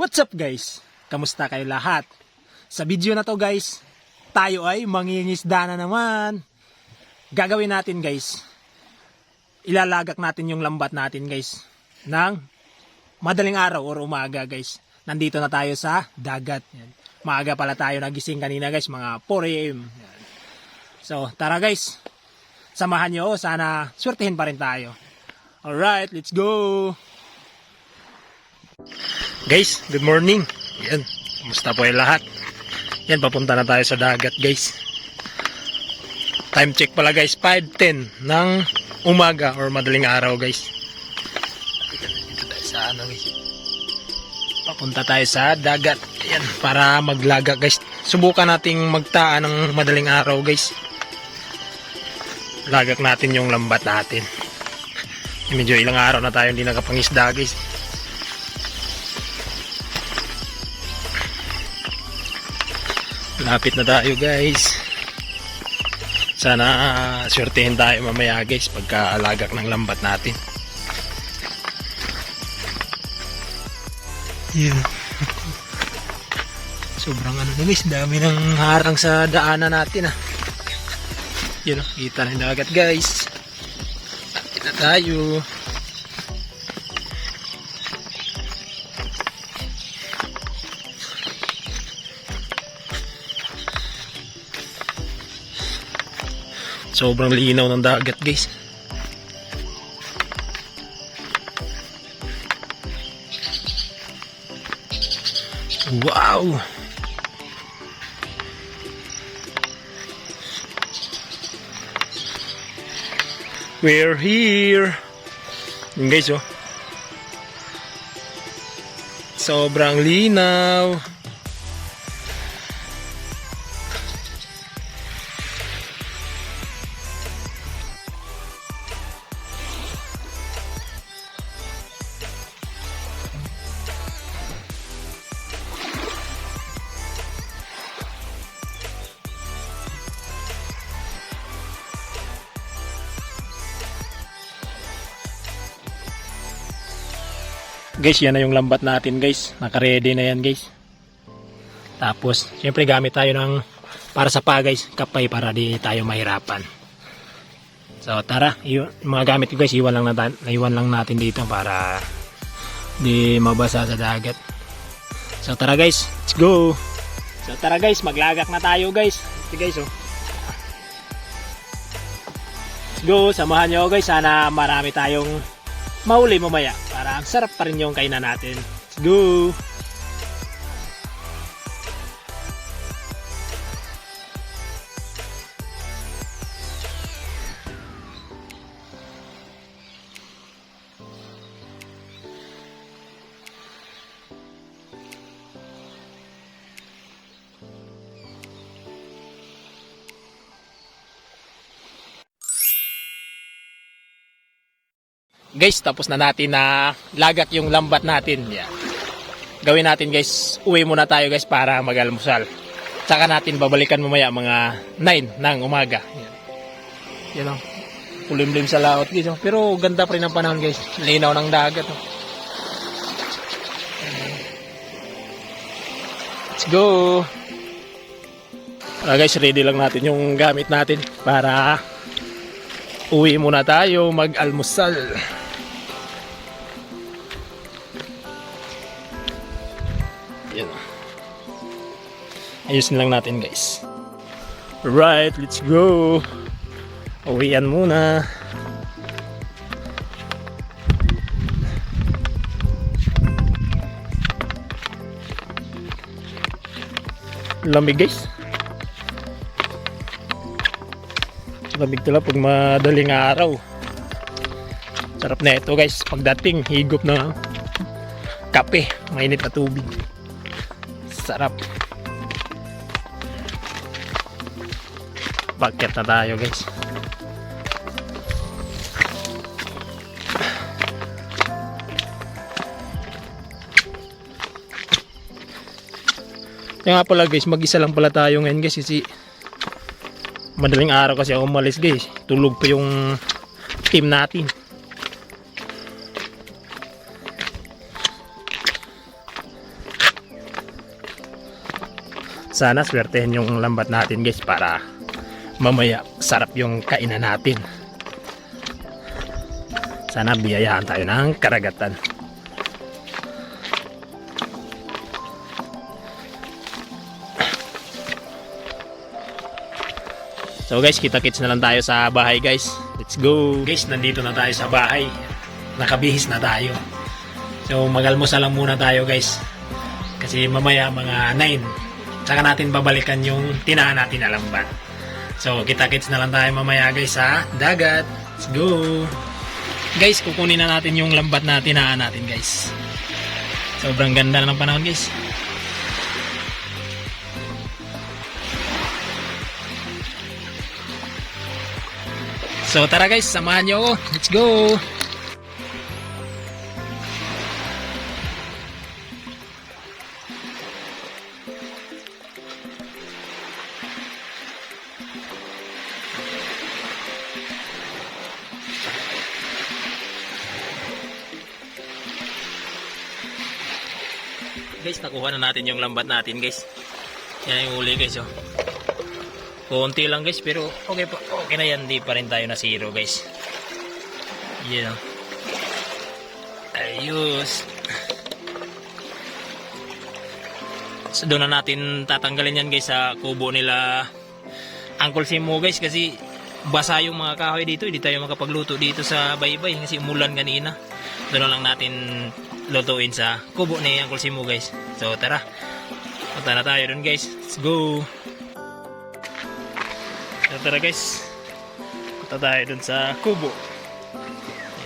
What's up guys? Kamusta kayo lahat? Sa video na to guys, tayo ay mangingisda na naman. Gagawin natin guys, ilalagak natin yung lambat natin guys ng madaling araw or umaga guys. Nandito na tayo sa dagat. Yan. Maaga pala tayo nagising kanina guys, mga 4 AM. Yan. So tara guys, samahan nyo, sana swertihin pa rin tayo. Alright, let's go! Guys, good morning. Yan, kumusta po yung lahat? Yan, papunta na tayo sa dagat guys. Time check pala guys, 5:10 ng umaga or madaling araw guys. Dito tayo sa ano guys. Papunta tayo sa dagat. Yan, para maglaga guys. Subukan nating magtaan ng madaling araw guys. Lagak natin yung lambat natin. Medyo ilang araw na tayo hindi nakapangisda guys. Lapit na tayo guys. Sana swertehin tayo mamaya guys pagkaalagak ng lambat natin. Yeah. Sobrang ano na guys, dami ng harang sa daanan natin ah. Yun o, kita na yung dagat guys. Lapit na tayo. Sobrang linaw ng dagat guys. Wow! We're here. Yun guys oh. Sobrang linaw. Guys, yan na yung lambat natin guys. Naka-ready na yan guys. Tapos, syempre gamit tayo ng para sa pa guys, kapay para di tayo mahirapan. So, tara. Yung mga gamit ko guys, iwan lang natin dito para di mabasa sa dagat. So, tara guys. Let's go. So, tara guys. Maglagak na tayo guys. Ito guys oh. Let's go. Samahan nyo guys. Sana marami tayong mauli mamaya para ang sarap pa rin yung kainan natin. Let's go! Guys, tapos na natin na lagak yung lambat natin. Yeah. Gawin natin guys, uwi muna tayo guys para mag-almusal. Tsaka natin babalikan mamaya mga 9 ng umaga. Yan o. Kulimlim sa laot guys. Pero ganda pa rin ang panahon guys. Linaw ng dagat. Let's go. Guys, ready lang natin yung gamit natin para uwi muna tayo mag-almusal. Yan. Ayusin lang natin guys. Right, let's go. Uwian muna. Lamig guys. Lamig tala pag madaling araw. Sarap na ito guys. Pagdating, higop na kape. Mainit na tubig. Sarap. Paket na tayo guys. Kaya nga pala guys, mag-isa lang pala tayo ngayon guys kasi madaling araw kasi ako umalis guys. Tulog pa yung team natin. Sana swertehin yung lambat natin guys para mamaya sarap yung kainan natin. Sana biyayahan tayo ng karagatan. So guys, kita-kits na lang tayo sa bahay guys. Let's go! Guys, nandito na tayo sa bahay. Nakabihis na tayo. So magalmusal lang muna tayo guys. Kasi mamaya mga 9 saka natin babalikan yung tinahan natin na lambat. So kita-kits na lang tayo mamaya guys sa dagat. Let's go! Guys, kukunin na natin yung lambat na tinahan natin guys. Sobrang ganda na ng panahon guys. So tara guys, samahan nyo ako. Let's go! Guys, nakuha na natin yung lambat natin guys. Yan yung huli guys oh. Konti lang guys pero okay pa, okay na yan, di pa rin tayo na zero guys. Yan oh. Ayos. So doon na natin tatanggalin yan guys sa kubo nila Uncle Simo guys, kasi basa yung mga kahoy dito, hindi tayo makapagluto dito sa baybay kasi umulan kanina. Doon lang natin lutuin sa kubo ni Uncle Simo guys. So tara, punta na tayo dun guys. Let's go. So tara guys, punta tayo dun sa kubo.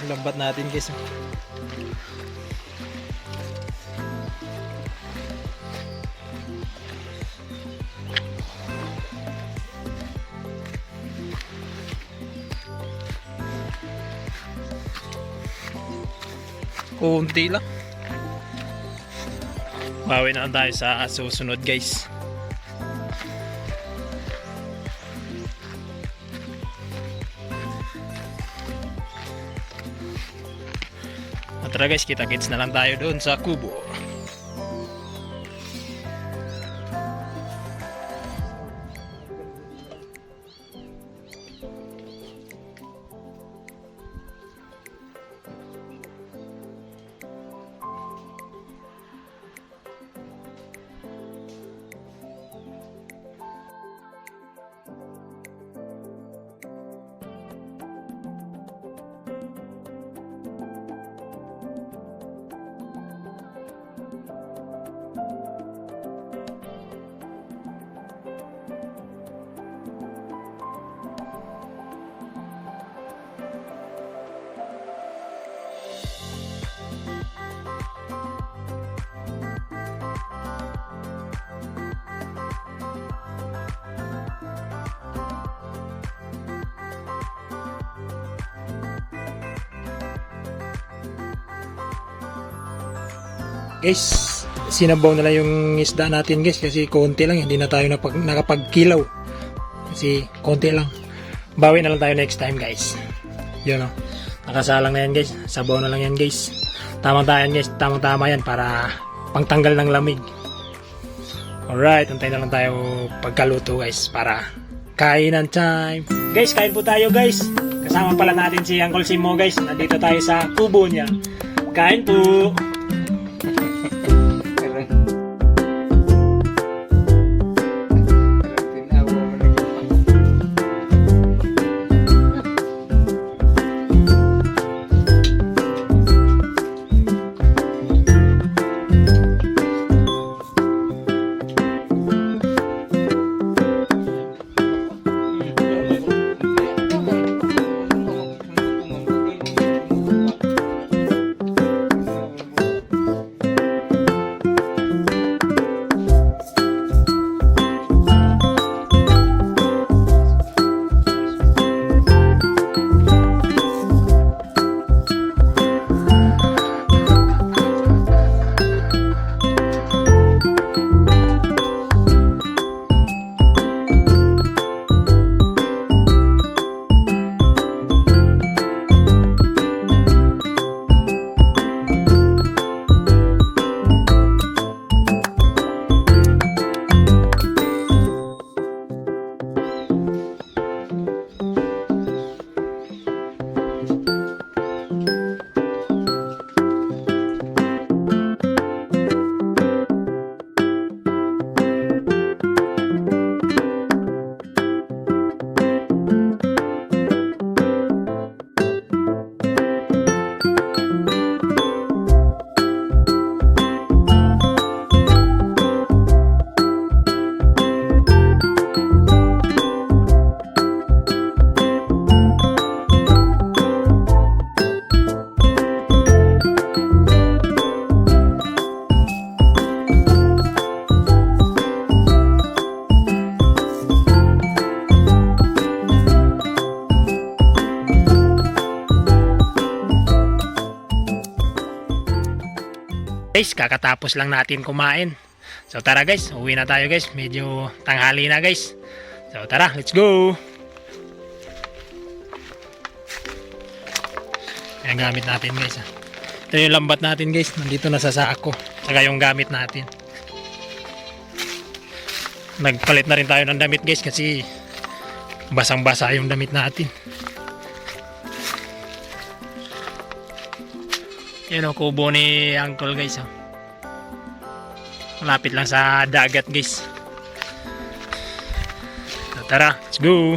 Yung lambat natin guys. Kunti lang. Bawi na tayo sa susunod guys. At tara guys, kita-kits na lang tayo doon sa kubo. Guys, sinabaw na lang yung isda natin guys kasi konti lang, hindi na tayo nakapagkilaw kasi konti lang. Bawi na lang tayo next time guys. Yun o, nakasalang na yan guys, sabaw na lang yan guys. Tamang tayo guys, tamang tama yan para pangtanggal ng lamig. Alright, antay na lang tayo pagkaluto guys para kainan time. Guys, kain po tayo guys. Kasama pala natin si Uncle Simo guys. Nandito tayo sa kubo niya. Kain po. Guys, kakatapos lang natin kumain. So tara guys, uwi na tayo guys. Medyo tanghali na guys. So tara, let's go. Ayan gamit natin guys. Ito yung lambat natin guys. Nandito na sa sako. Saka yung gamit natin. Nagpalit na rin tayo ng damit guys kasi basang-basa yung damit natin. Yan o, kubo ni Uncle guys. Malapit lang sa dagat guys. So, tara, let's go.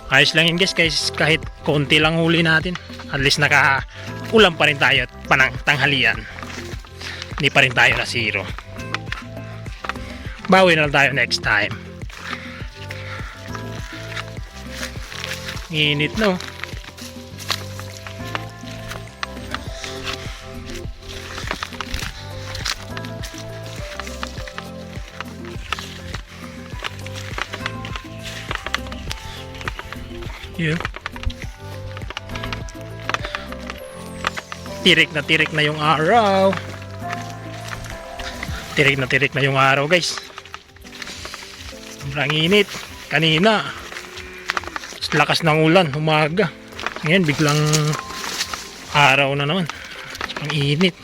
Ayos lang yun guys, kahit konti lang huli natin. At least naka-ulam pa rin tayo at panang tanghalian. Hindi pa rin tayo na zero. Bawi na lang tayo next time. Init no. Yeah. Tirik na yung araw. Tirik na yung araw guys. Sobrang init. Kanina lakas ng ulan, umaga. Ngayon biglang araw na naman. Ang init.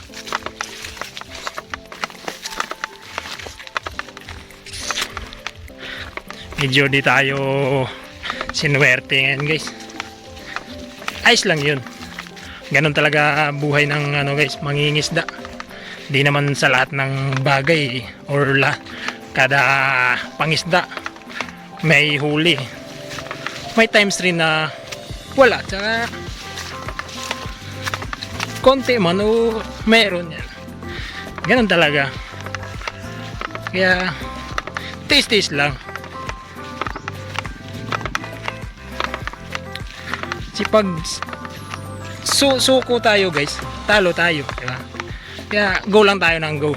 Medyo di tayo sinuwerte ngayon guys. Ayos lang yun. Ganon talaga buhay ng guys, mangingisda. Di naman sa lahat ng bagay or kada pangisda may huli. May times rin na wala. Tsaka konti man o meron yan. Ganon talaga. Kaya taste lang. Pag suko tayo guys, talo tayo, diba? Kaya go lang tayo ng go.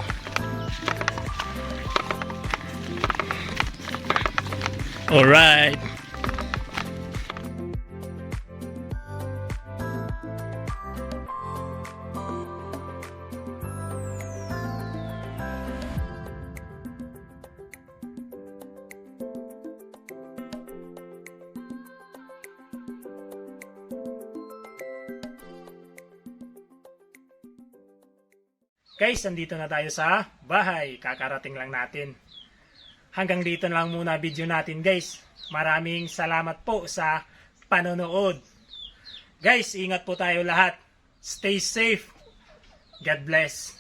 Alright. Guys, nandito na tayo sa bahay. Kakarating lang natin. Hanggang dito na lang muna video natin guys. Maraming salamat po sa panonood. Guys, ingat po tayo lahat. Stay safe. God bless.